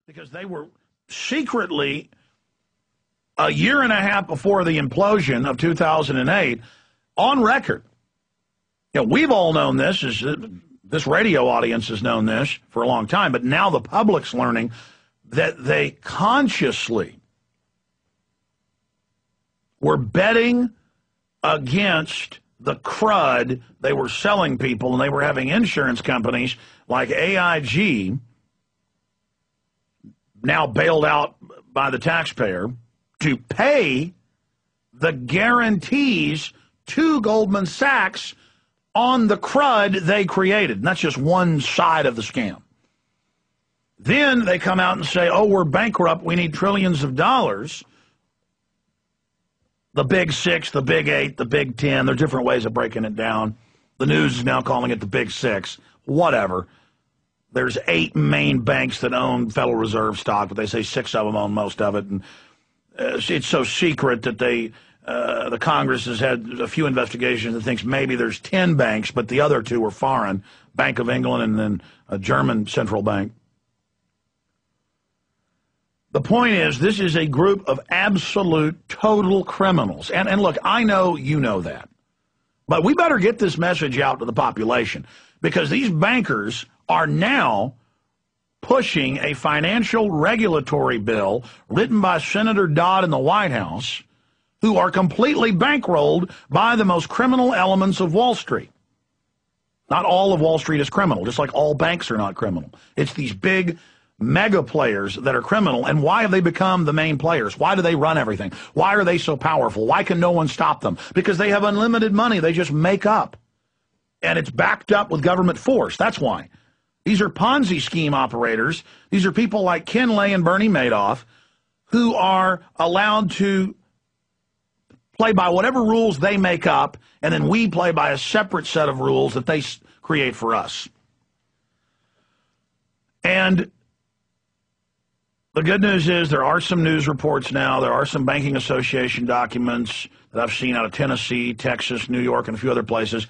because they were secretly, a year and a half before the implosion of 2008, on record. You know, we've all known this, this radio audience has known this for a long time, but now the public's learning that they consciously were betting against the crud they were selling people, and they were having insurance companies like AIG, now bailed out by the taxpayer, to pay the guarantees to Goldman Sachs on the crud they created. And that's just one side of the scam. Then they come out and say, oh, we're bankrupt, we need trillions of dollars. The Big Six, the Big Eight, the Big Ten, there are different ways of breaking it down. The news is now calling it the Big Six. Whatever. There's 8 main banks that own Federal Reserve stock, but they say 6 of them own most of it. And it's so secret that the Congress has had a few investigations that thinks maybe there's 10 banks, but the other 2 are foreign, Bank of England and then a German central bank. The point is, this is a group of absolute, total criminals. And look, I know you know that. But we better get this message out to the population, because these bankers are now pushing a financial regulatory bill written by Senator Dodd in the White House, who are completely bankrolled by the most criminal elements of Wall Street. Not all of Wall Street is criminal, just like all banks are not criminal. It's these big mega players that are criminal. And why have they become the main players? Why do they run everything? Why are they so powerful? Why can no one stop them? Because they have unlimited money they just make up. And it's backed up with government force. That's why. These are Ponzi scheme operators. These are people like Ken Lay and Bernie Madoff, who are allowed to play by whatever rules they make up, and then we play by a separate set of rules that they create for us. And the good news is there are some news reports now. There are some banking association documents that I've seen out of Tennessee, Texas, New York, and a few other places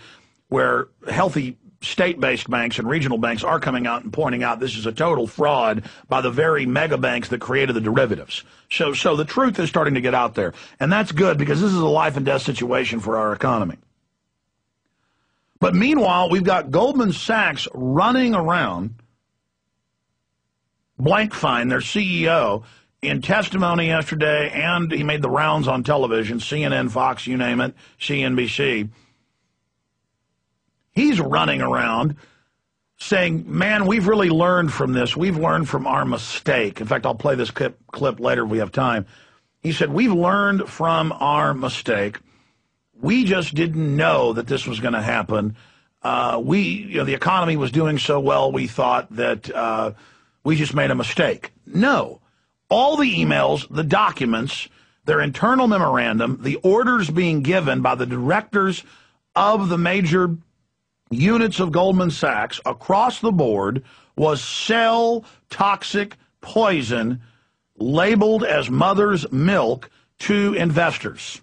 where healthy state-based banks and regional banks are coming out and pointing out this is a total fraud by the very mega banks that created the derivatives. So the truth is starting to get out there. And that's good, because this is a life and death situation for our economy. But meanwhile, we've got Goldman Sachs running around, Blankfein, their CEO, in testimony yesterday, and he made the rounds on television, CNN, Fox, you name it, CNBC. He's running around saying, man, we've really learned from this. We've learned from our mistake. In fact, I'll play this clip later if we have time. He said, we've learned from our mistake. We just didn't know that this was going to happen. The economy was doing so well, we thought that we just made a mistake. No. All the emails, the documents, their internal memorandum, the orders being given by the directors of the major units of Goldman Sachs across the board was sell toxic poison labeled as mother's milk to investors.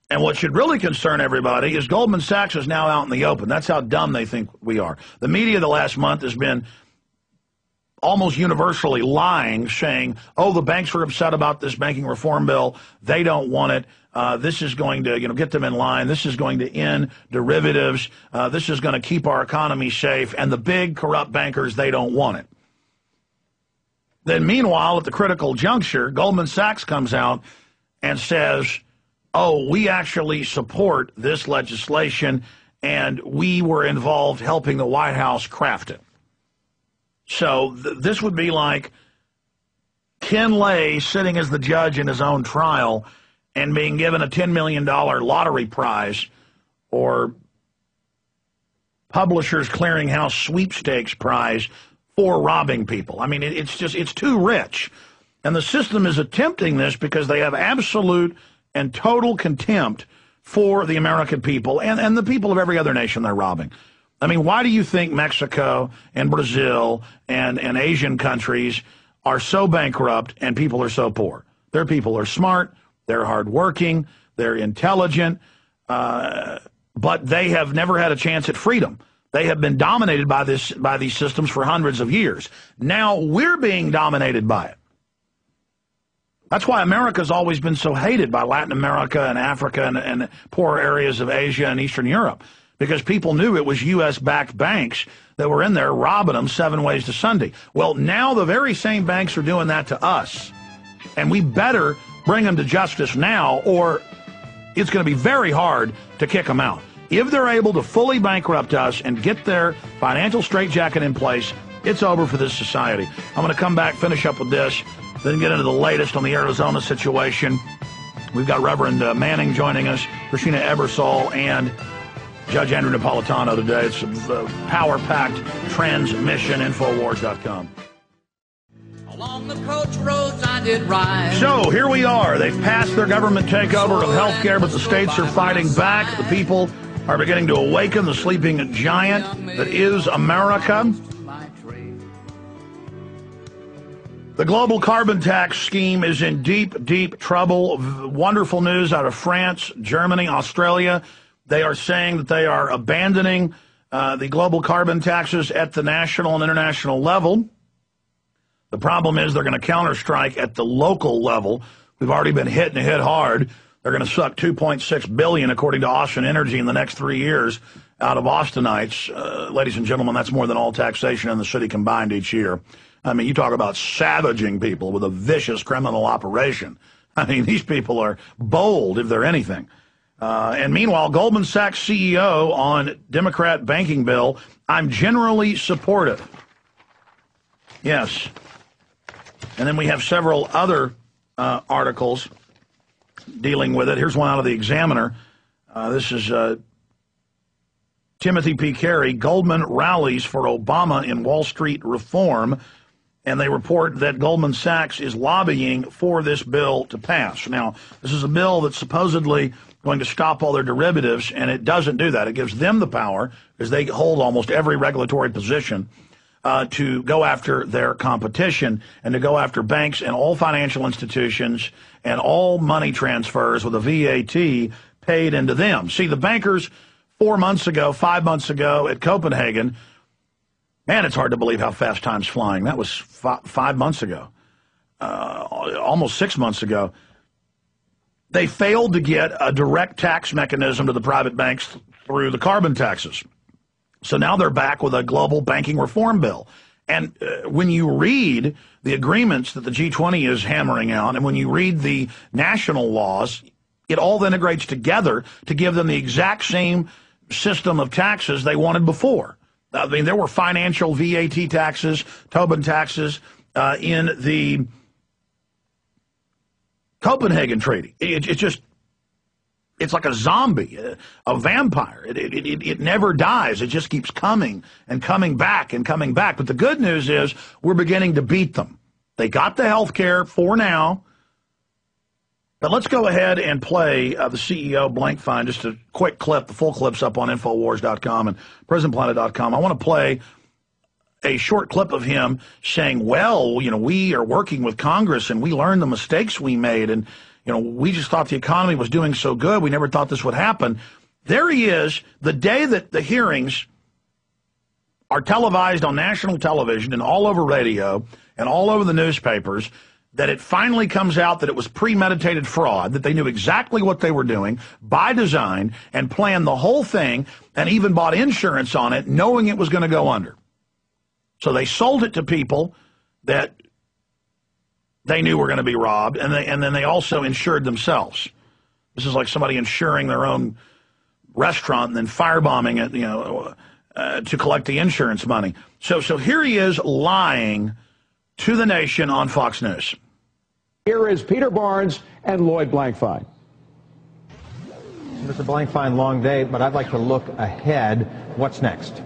And what should really concern everybody is Goldman Sachs is now out in the open. That's how dumb they think we are. The media the last month has been almost universally lying, saying, oh, the banks are upset about this banking reform bill. They don't want it. This is going to get them in line. This is going to end derivatives. This is going to keep our economy safe. And the big corrupt bankers, they don't want it. Then meanwhile, at the critical juncture, Goldman Sachs comes out and says, oh, we actually support this legislation, and we were involved helping the White House craft it. So this would be like Ken Lay sitting as the judge in his own trial and being given a $10 million lottery prize or Publishers Clearinghouse sweepstakes prize for robbing people. I mean, it's too rich. And the system is attempting this because they have absolute and total contempt for the American people and the people of every other nation they're robbing. I mean, why do you think Mexico and Brazil and Asian countries are so bankrupt and people are so poor? Their people are smart, they're hardworking, they're intelligent, but they have never had a chance at freedom. They have been dominated by these systems for hundreds of years. Now we're being dominated by it. That's why America's always been so hated by Latin America and Africa and poor areas of Asia and Eastern Europe, because people knew it was U.S.-backed banks that were in there robbing them 7 ways to Sunday. Well, now the very same banks are doing that to us, and we better bring them to justice now, or it's going to be very hard to kick them out. If they're able to fully bankrupt us and get their financial straitjacket in place, it's over for this society. I'm going to come back, finish up with this, then get into the latest on the Arizona situation. We've got Reverend Manning joining us, Christina Ebersol, and Judge Andrew Napolitano today. It's a power-packed transmission, Infowars.com. Along the coach roads I did ride. So here we are. They've passed their government takeover of health care, but the states are fighting back. The people are beginning to awaken the sleeping giant that is America. The global carbon tax scheme is in deep, deep trouble. Wonderful news out of France, Germany, Australia. They are saying that they are abandoning the global carbon taxes at the national and international level. The problem is they're going to counterstrike at the local level. We've already been hit and hit hard. They're going to suck $2.6 billion, according to Austin Energy, in the next 3 years out of Austinites. Ladies and gentlemen, that's more than all taxation in the city combined each year. I mean, you talk about savaging people with a vicious criminal operation. I mean, these people are bold if they're anything. And meanwhile, Goldman Sachs CEO on Democrat banking bill, I'm generally supportive. Yes. And then we have several other articles dealing with it. Here's one out of the Examiner. This is Timothy P. Carey, Goldman rallies for Obama in Wall Street reform. And they report that Goldman Sachs is lobbying for this bill to pass. Now, this is a bill that's supposedly going to stop all their derivatives, and it doesn't do that. It gives them the power, because they hold almost every regulatory position, to go after their competition and to go after banks and all financial institutions and all money transfers with a VAT paid into them. See, the bankers 4 months ago, 5 months ago at Copenhagen, man, it's hard to believe how fast time's flying. That was 5 months ago, almost 6 months ago. They failed to get a direct tax mechanism to the private banks through the carbon taxes. So now they're back with a global banking reform bill. And when you read the agreements that the G20 is hammering out, and when you read the national laws, it all integrates together to give them the exact same system of taxes they wanted before. I mean, there were financial VAT taxes, Tobin taxes in the Copenhagen Treaty. It's like a zombie, a vampire. It never dies. It just keeps coming and coming back and coming back. But the good news is we're beginning to beat them. They got the health care for now. But let's go ahead and play the CEO blank find, just a quick clip. The full clip's up on Infowars.com and PrisonPlanet.com. I want to play a short clip of him saying, well, you know, we are working with Congress and we learned the mistakes we made. And, you know, we just thought the economy was doing so good. We never thought this would happen. There he is, the day that the hearings are televised on national television and all over radio and all over the newspapers, that it finally comes out that it was premeditated fraud, that they knew exactly what they were doing by design and planned the whole thing and even bought insurance on it, knowing it was going to go under. So they sold it to people that they knew were going to be robbed, and then they also insured themselves. This is like somebody insuring their own restaurant and then firebombing it, you know, to collect the insurance money. So here he is lying to the nation on Fox News. Here is Peter Barnes and Lloyd Blankfein. Mr. Blankfein, long day, but I'd like to look ahead. What's next?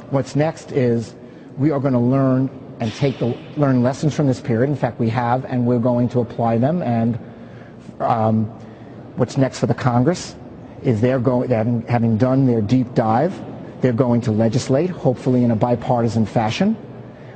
What's next is we are going to learn and learn lessons from this period. In fact, we have, and we're going to apply them. And what's next for the Congress is having done their deep dive, they're going to legislate, hopefully in a bipartisan fashion,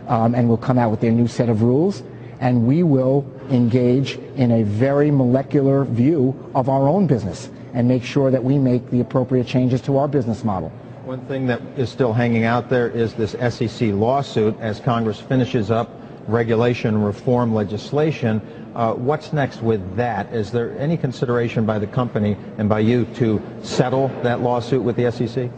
and will come out with their new set of rules. And we will engage in a very molecular view of our own business and make sure that we make the appropriate changes to our business model. One thing that is still hanging out there is this SEC lawsuit as Congress finishes up regulation reform legislation. What's next with that? Is there any consideration by the company and by you to settle that lawsuit with the SEC?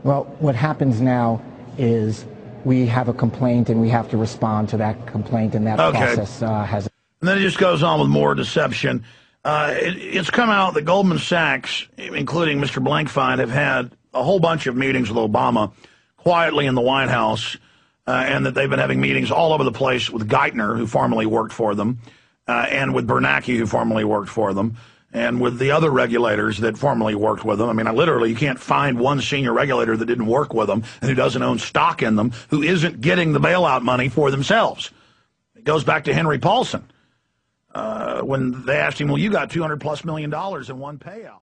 Well, what happens now is we have a complaint and we have to respond to that complaint, and that process has... And then it just goes on with more deception. It's come out that Goldman Sachs, including Mr. Blankfein, have had a whole bunch of meetings with Obama quietly in the White House, and that they've been having meetings all over the place with Geithner, who formerly worked for them, and with Bernanke, who formerly worked for them, and with the other regulators that formerly worked with them. I mean, literally, you can't find one senior regulator that didn't work with them and who doesn't own stock in them, who isn't getting the bailout money for themselves. It goes back to Henry Paulson when they asked him, well, you got $200+ million in one payout.